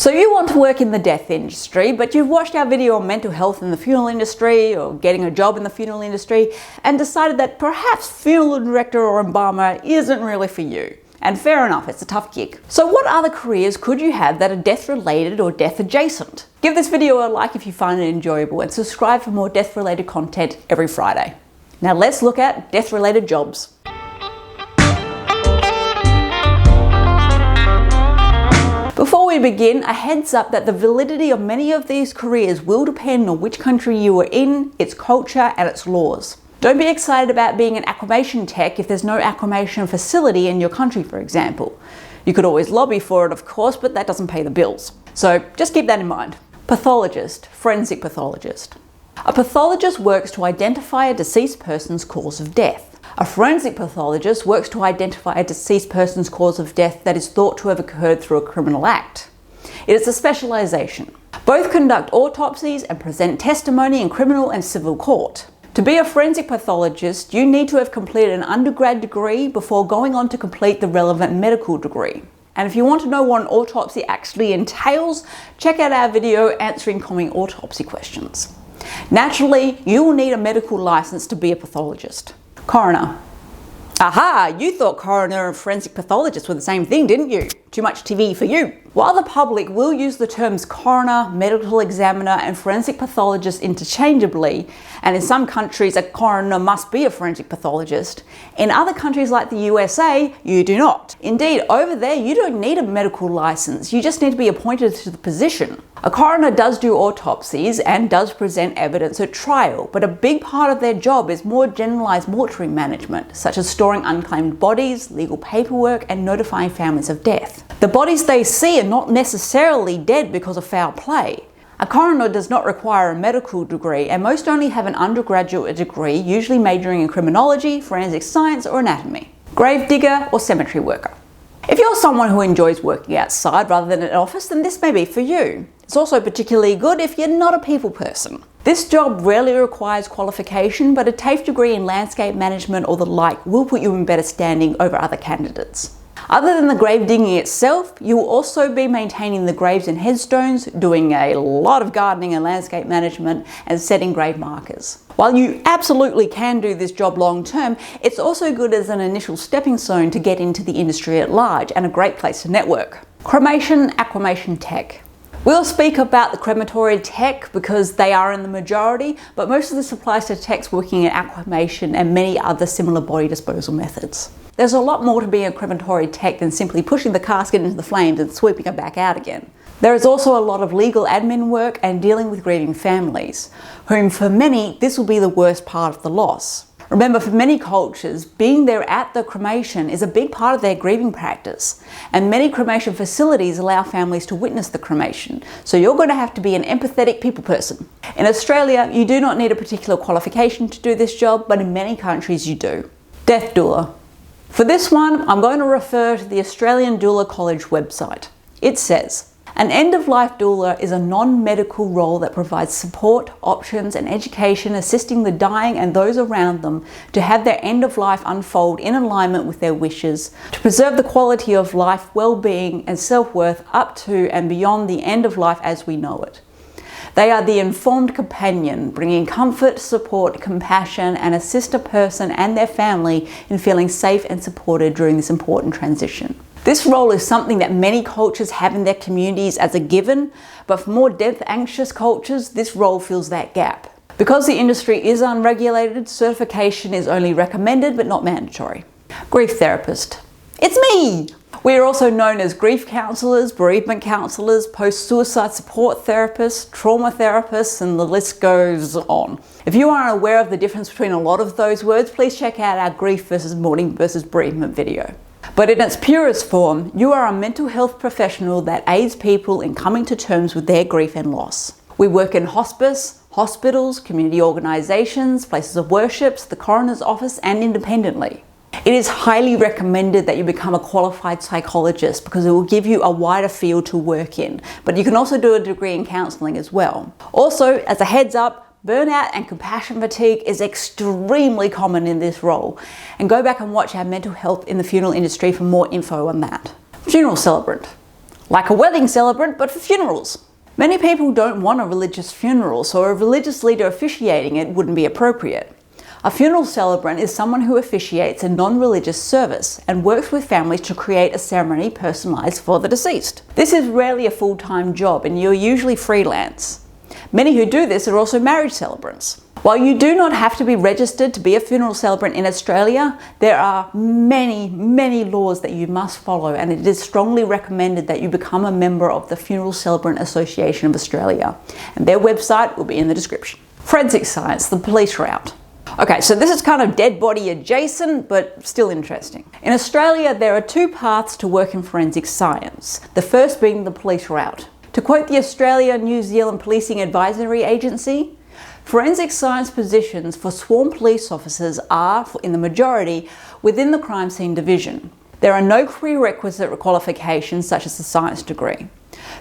So you want to work in the death industry, but you've watched our video on mental health in the funeral industry or getting a job in the funeral industry and decided that perhaps funeral director or embalmer isn't really for you. And fair enough, it's a tough gig. So what other careers could you have that are death related or death adjacent? Give this video a like if you find it enjoyable and subscribe for more death related content every Friday. Now let's look at death related jobs. Before we begin, a heads up that the validity of many of these careers will depend on which country you are in, its culture and its laws. Don't be excited about being an aquamation tech if there's no aquamation facility in your country, for example. You could always lobby for it, of course, but that doesn't pay the bills. So just keep that in mind. Pathologist, forensic pathologist. A pathologist works to identify a deceased person's cause of death. A forensic pathologist works to identify a deceased person's cause of death that is thought to have occurred through a criminal act. It is a specialization. Both conduct autopsies and present testimony in criminal and civil court. To be a forensic pathologist, you need to have completed an undergrad degree before going on to complete the relevant medical degree. And if you want to know what an autopsy actually entails, check out our video answering common autopsy questions. Naturally, you will need a medical license to be a pathologist. Coroner. Aha! You thought coroner and forensic pathologist were the same thing, didn't you? Too much TV for you. While the public will use the terms coroner, medical examiner and forensic pathologist interchangeably, and in some countries a coroner must be a forensic pathologist, in other countries like the USA, you do not. Indeed, over there you don't need a medical license, you just need to be appointed to the position. A coroner does do autopsies and does present evidence at trial, but a big part of their job is more generalized mortuary management, such as storing unclaimed bodies, legal paperwork, and notifying families of death. The bodies they see are not necessarily dead because of foul play. A coroner does not require a medical degree, and most only have an undergraduate degree, usually majoring in criminology, forensic science, or anatomy. Grave digger or cemetery worker. If you're someone who enjoys working outside rather than in an office, then this may be for you. It's also particularly good if you're not a people person. This job rarely requires qualification, but a TAFE degree in landscape management or the like will put you in better standing over other candidates. Other than the grave digging itself, you will also be maintaining the graves and headstones, doing a lot of gardening and landscape management, and setting grave markers. While you absolutely can do this job long term, it's also good as an initial stepping stone to get into the industry at large and a great place to network. Cremation, aquamation tech. We'll speak about the crematory tech because they are in the majority, but most of this applies to techs working in aquamation and many other similar body disposal methods. There's a lot more to being a crematory tech than simply pushing the casket into the flames and sweeping it back out again. There is also a lot of legal admin work and dealing with grieving families, whom for many this will be the worst part of the loss. Remember, for many cultures, being there at the cremation is a big part of their grieving practice, and many cremation facilities allow families to witness the cremation, so you're going to have to be an empathetic people person. In Australia, you do not need a particular qualification to do this job, but in many countries you do. Death doula. For this one, I'm going to refer to the Australian Doula College website. It says, an end-of-life doula is a non-medical role that provides support, options and education assisting the dying and those around them to have their end-of-life unfold in alignment with their wishes, to preserve the quality of life, well-being and self-worth up to and beyond the end of life as we know it. They are the informed companion, bringing comfort, support, compassion, and assist a person and their family in feeling safe and supported during this important transition. This role is something that many cultures have in their communities as a given, but for more death-anxious cultures, this role fills that gap. Because the industry is unregulated, certification is only recommended but not mandatory. Grief therapist. It's me! We are also known as grief counsellors, bereavement counsellors, post-suicide support therapists, trauma therapists, and the list goes on. If you aren't aware of the difference between a lot of those words, please check out our grief versus mourning versus bereavement video. But in its purest form, you are a mental health professional that aids people in coming to terms with their grief and loss. We work in hospice, hospitals, community organisations, places of worship, the coroner's office, and independently. It is highly recommended that you become a qualified psychologist because it will give you a wider field to work in, but you can also do a degree in counselling as well. Also, as a heads up, burnout and compassion fatigue is extremely common in this role, and go back and watch our mental health in the funeral industry for more info on that. Funeral celebrant. Like a wedding celebrant, but for funerals. Many people don't want a religious funeral, so a religious leader officiating it wouldn't be appropriate. A funeral celebrant is someone who officiates a non-religious service and works with families to create a ceremony personalised for the deceased. This is rarely a full-time job and you're usually freelance. Many who do this are also marriage celebrants. While you do not have to be registered to be a funeral celebrant in Australia, there are many laws that you must follow, and it is strongly recommended that you become a member of the Funeral Celebrant Association of Australia, and their website will be in the description. Forensic science, the police route. Okay, so this is kind of dead body adjacent, but still interesting. In Australia, there are two paths to work in forensic science, the first being the police route. To quote the Australia-New Zealand Policing Advisory Agency, forensic science positions for sworn police officers are, in the majority, within the crime scene division. There are no prerequisite qualifications such as a science degree.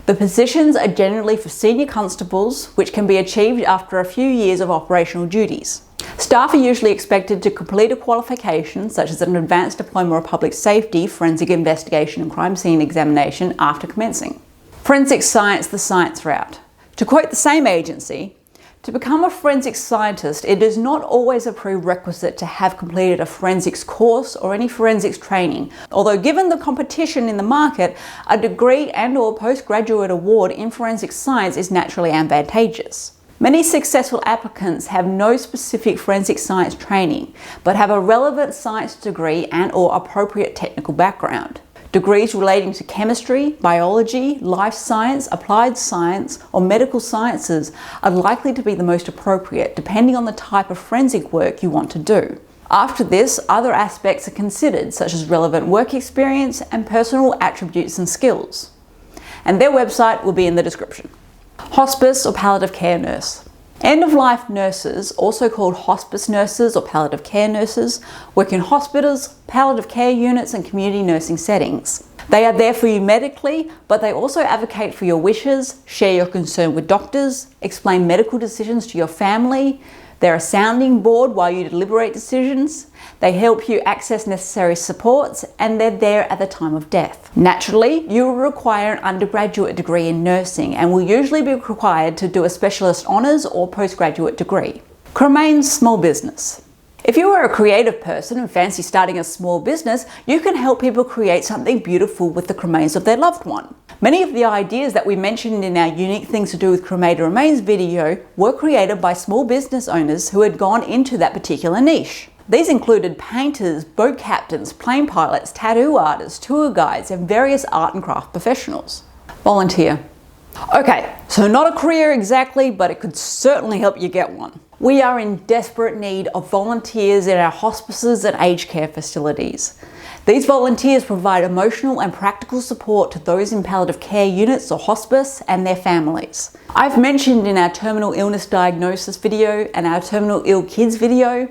The positions are generally for senior constables, which can be achieved after a few years of operational duties. Staff are usually expected to complete a qualification such as an advanced diploma of public safety, forensic investigation and crime scene examination after commencing. Forensic science, the science route. To quote the same agency, to become a forensic scientist, it is not always a prerequisite to have completed a forensics course or any forensics training, although given the competition in the market, a degree and/or postgraduate award in forensic science is naturally advantageous. Many successful applicants have no specific forensic science training, but have a relevant science degree and/or appropriate technical background. Degrees relating to chemistry, biology, life science, applied science, or medical sciences are likely to be the most appropriate, depending on the type of forensic work you want to do. After this, other aspects are considered, such as relevant work experience and personal attributes and skills. And their website will be in the description. Hospice or palliative care nurse. End-of-life nurses, also called hospice nurses or palliative care nurses, work in hospitals, palliative care units and community nursing settings. They are there for you medically, but they also advocate for your wishes, share your concern with doctors, explain medical decisions to your family. They're a sounding board while you deliberate decisions. They help you access necessary supports, and they're there at the time of death. Naturally, you will require an undergraduate degree in nursing and will usually be required to do a specialist honours or postgraduate degree. Cremains small business. If you are a creative person and fancy starting a small business, you can help people create something beautiful with the cremains of their loved one. Many of the ideas that we mentioned in our Unique Things to Do with Cremated Remains video were created by small business owners who had gone into that particular niche. These included painters, boat captains, plane pilots, tattoo artists, tour guides, and various art and craft professionals. Volunteer. Okay, so not a career exactly, but it could certainly help you get one. We are in desperate need of volunteers in our hospices and aged care facilities. These volunteers provide emotional and practical support to those in palliative care units or hospice and their families. I've mentioned in our terminal illness diagnosis video and our terminal ill kids video,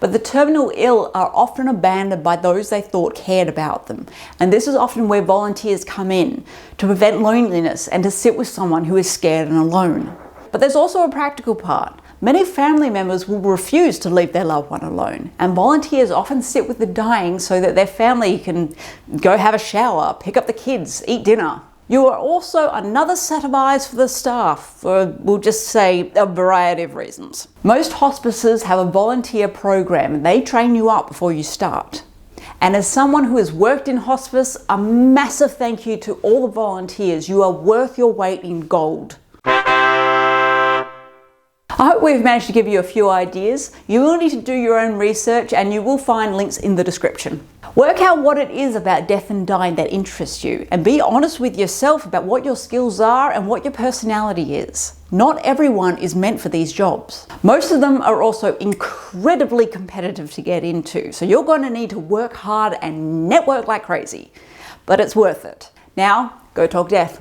but the terminal ill are often abandoned by those they thought cared about them. And this is often where volunteers come in to prevent loneliness and to sit with someone who is scared and alone. But there's also a practical part. Many family members will refuse to leave their loved one alone, and volunteers often sit with the dying so that their family can go have a shower, pick up the kids, eat dinner. You are also another set of eyes for the staff, for we'll just say a variety of reasons. Most hospices have a volunteer program and they train you up before you start. And as someone who has worked in hospice, a massive thank you to all the volunteers. You are worth your weight in gold. I hope we've managed to give you a few ideas. You will need to do your own research and you will find links in the description. Work out what it is about death and dying that interests you, and be honest with yourself about what your skills are and what your personality is. Not everyone is meant for these jobs. Most of them are also incredibly competitive to get into, so you're going to need to work hard and network like crazy. But it's worth it. Now, go talk death.